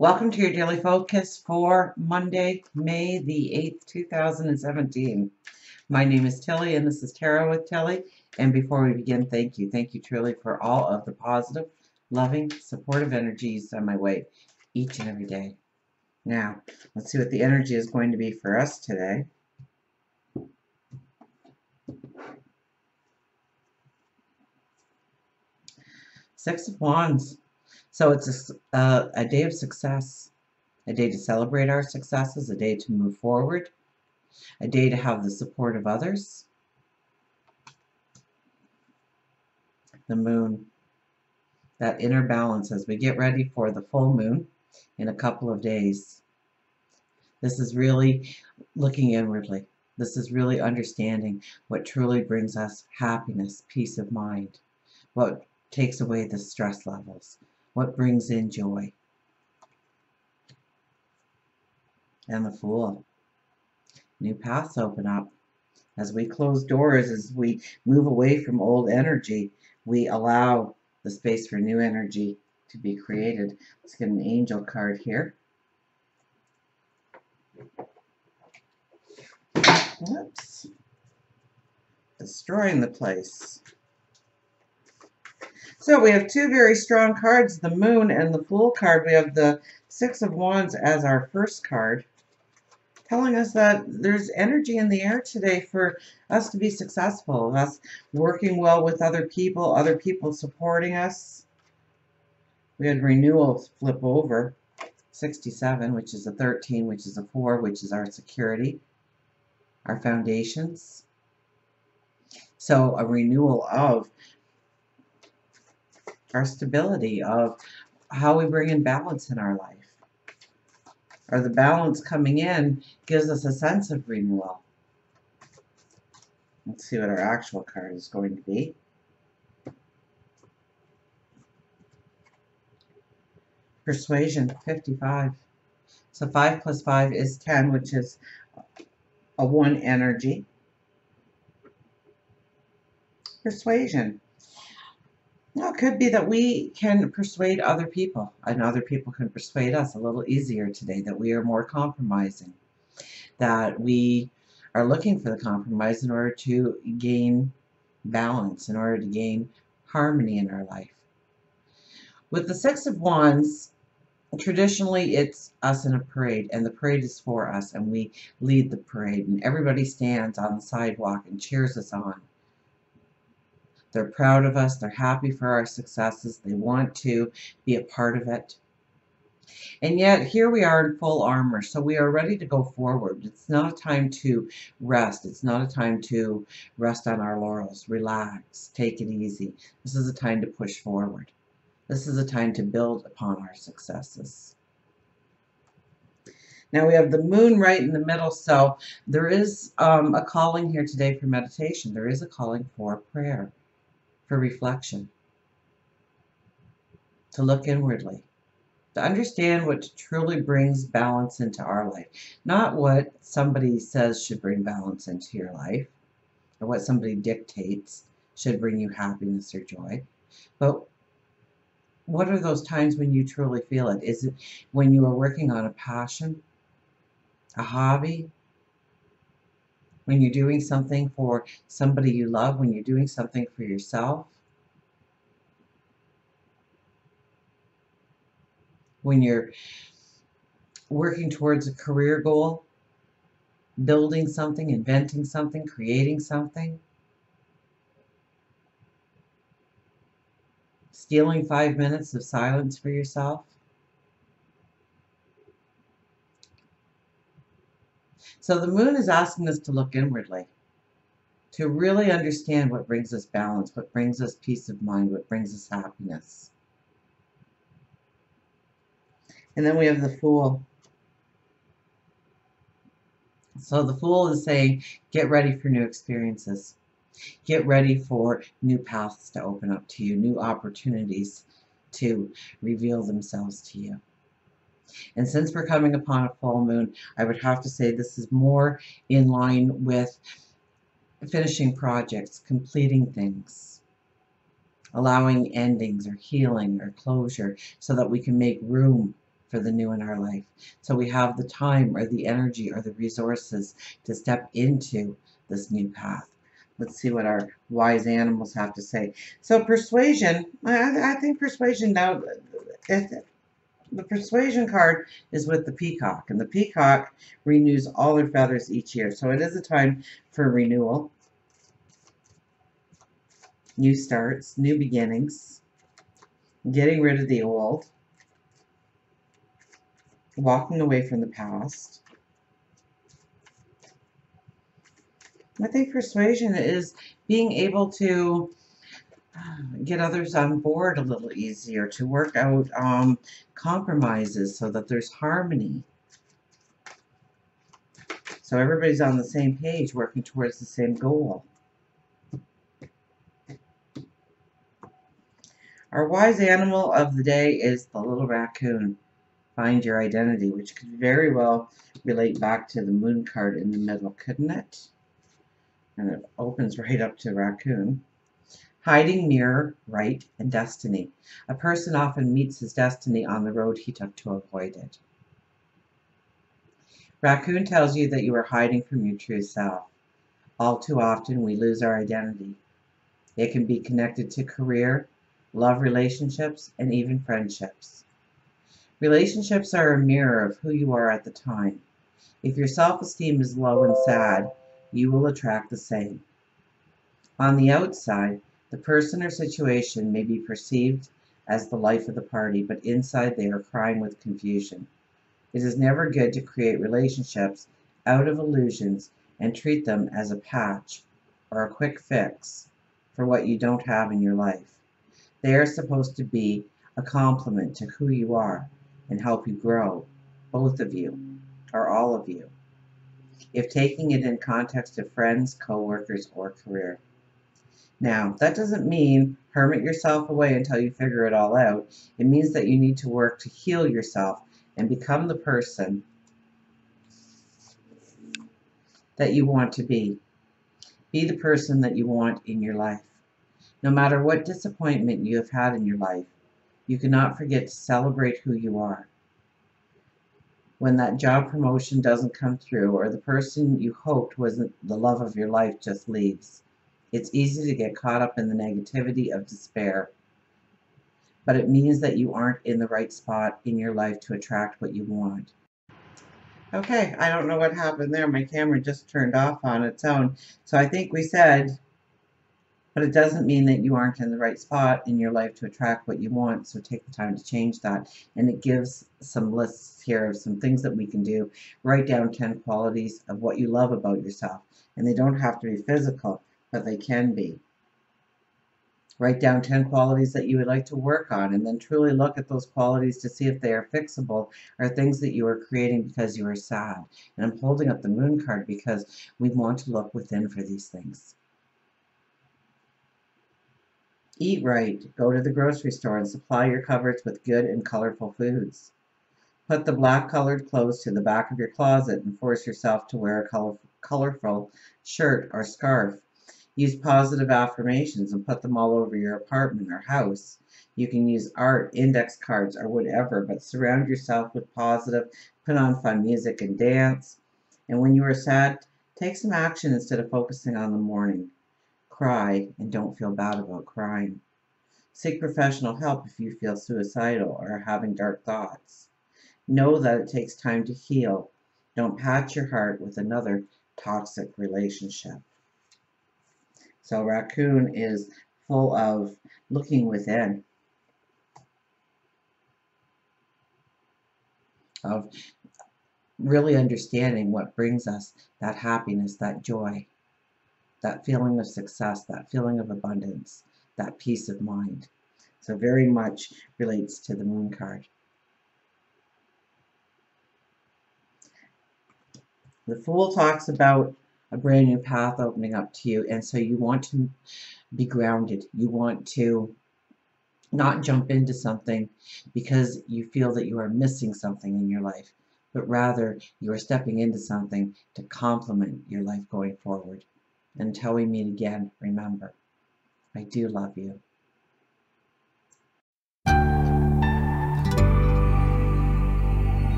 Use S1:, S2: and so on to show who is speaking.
S1: Welcome to your daily focus for Monday, May the 8th, 2017. My name is Tilly, and this is Tarot with Tilly. And before we begin, thank you. Thank you truly for all of the positive, loving, supportive energies on my way each and every day. Now, let's see what the energy is going to be for us today. Six of Wands. So it's a day of success, a day to celebrate our successes, a day to move forward, a day to have the support of others. The moon, that inner balance as we get ready for the full moon in a couple of days. This is really looking inwardly. This is really understanding what truly brings us happiness, peace of mind, what takes away the stress levels, what brings in joy. And the Fool. New paths open up. As we close doors, as we move away from old energy, we allow the space for new energy to be created. Let's get an angel card here. Oops. Destroying the place. So we have two very strong cards, the Moon and the Fool card. We have the Six of Wands as our first card, telling us that there's energy in the air today for us to be successful, us working well with other people supporting us. We had renewals flip over, 67, which is a 13, which is a 4, which is our security, our foundations. So a renewal of our stability, of how we bring in balance in our life. Or the balance coming in gives us a sense of renewal. Let's see what our actual card is going to be. Persuasion, 55. So 5 plus 5 is 10, which is a 1 energy. Persuasion. Well, it could be that we can persuade other people, and other people can persuade us a little easier today, that we are more compromising, that we are looking for the compromise in order to gain balance, in order to gain harmony in our life. With the Six of Wands, traditionally it's us in a parade, and the parade is for us, and we lead the parade, and everybody stands on the sidewalk and cheers us on. They're proud of us, they're happy for our successes, they want to be a part of it. And yet here we are in full armor, so we are ready to go forward. It's not a time to rest. It's not a time to rest on our laurels. Relax, take it easy. This is a time to push forward. This is a time to build upon our successes. Now we have the moon right in the middle, so there is a calling here today for meditation. There is a calling for prayer, for reflection, to look inwardly, to understand what truly brings balance into our life. Not what somebody says should bring balance into your life, or what somebody dictates should bring you happiness or joy, but what are those times when you truly feel it? Is it when you are working on a passion, a hobby, when you're doing something for somebody you love, when you're doing something for yourself, when you're working towards a career goal, building something, inventing something, creating something, stealing 5 minutes of silence for yourself. So the moon is asking us to look inwardly, to really understand what brings us balance, what brings us peace of mind, what brings us happiness. And then we have the Fool. So the Fool is saying, get ready for new experiences. Get ready for new paths to open up to you, new opportunities to reveal themselves to you. And since we're coming upon a full moon, I would have to say this is more in line with finishing projects, completing things, allowing endings or healing or closure so that we can make room for the new in our life. So we have the time or the energy or the resources to step into this new path. Let's see what our wise animals have to say. So persuasion, I think persuasion now, the persuasion card is with the peacock, and the peacock renews all their feathers each year. So it is a time for renewal, new starts, new beginnings, getting rid of the old, walking away from the past. I think persuasion is being able to get others on board a little easier, to work out compromises so that there's harmony. So everybody's on the same page, working towards the same goal. Our wise animal of the day is the little raccoon. Find your identity, which could very well relate back to the moon card in the middle, couldn't it? And it opens right up to raccoon. Hiding, mirror, right, and destiny. A person often meets his destiny on the road he took to avoid it. Raccoon tells you that you are hiding from your true self. All too often, we lose our identity. It can be connected to career, love relationships, and even friendships. Relationships are a mirror of who you are at the time. If your self-esteem is low and sad, you will attract the same. On the outside, the person or situation may be perceived as the life of the party, but inside they are crying with confusion. It is never good to create relationships out of illusions and treat them as a patch or a quick fix for what you don't have in your life. They are supposed to be a complement to who you are and help you grow, both of you, or all of you, if taking it in context of friends, co-workers, or career. Now, that doesn't mean hermit yourself away until you figure it all out. It means that you need to work to heal yourself and become the person that you want to be. Be the person that you want in your life. No matter what disappointment you have had in your life, you cannot forget to celebrate who you are. When that job promotion doesn't come through, or the person you hoped wasn't the love of your life just leaves, it's easy to get caught up in the negativity of despair. But it means that you aren't in the right spot in your life to attract what you want. Okay, I don't know what happened there. My camera just turned off on its own. So I think we said, but it doesn't mean that you aren't in the right spot in your life to attract what you want. So take the time to change that. And it gives some lists here of some things that we can do. Write down 10 qualities of what you love about yourself. And they don't have to be physical, but they can be. Write down 10 qualities that you would like to work on, and then truly look at those qualities to see if they are fixable or things that you are creating because you are sad. And I'm holding up the moon card because we want to look within for these things. Eat right. Go to the grocery store and supply your cupboards with good and colorful foods. Put the black colored clothes to the back of your closet and force yourself to wear a colorful shirt or scarf. Use positive affirmations and put them all over your apartment or house. You can use art, index cards, or whatever, but surround yourself with positive, put on fun music and dance. And when you are sad, take some action instead of focusing on the morning. Cry and don't feel bad about crying. Seek professional help if you feel suicidal or are having dark thoughts. Know that it takes time to heal. Don't patch your heart with another toxic relationship. So raccoon is full of looking within, of really understanding what brings us that happiness, that joy, that feeling of success, that feeling of abundance, that peace of mind. So very much relates to the moon card. The Fool talks about a brand new path opening up to you, and so you want to be grounded. You want to not jump into something because you feel that you are missing something in your life, but rather you are stepping into something to complement your life going forward. Until we meet again, remember, I do love you.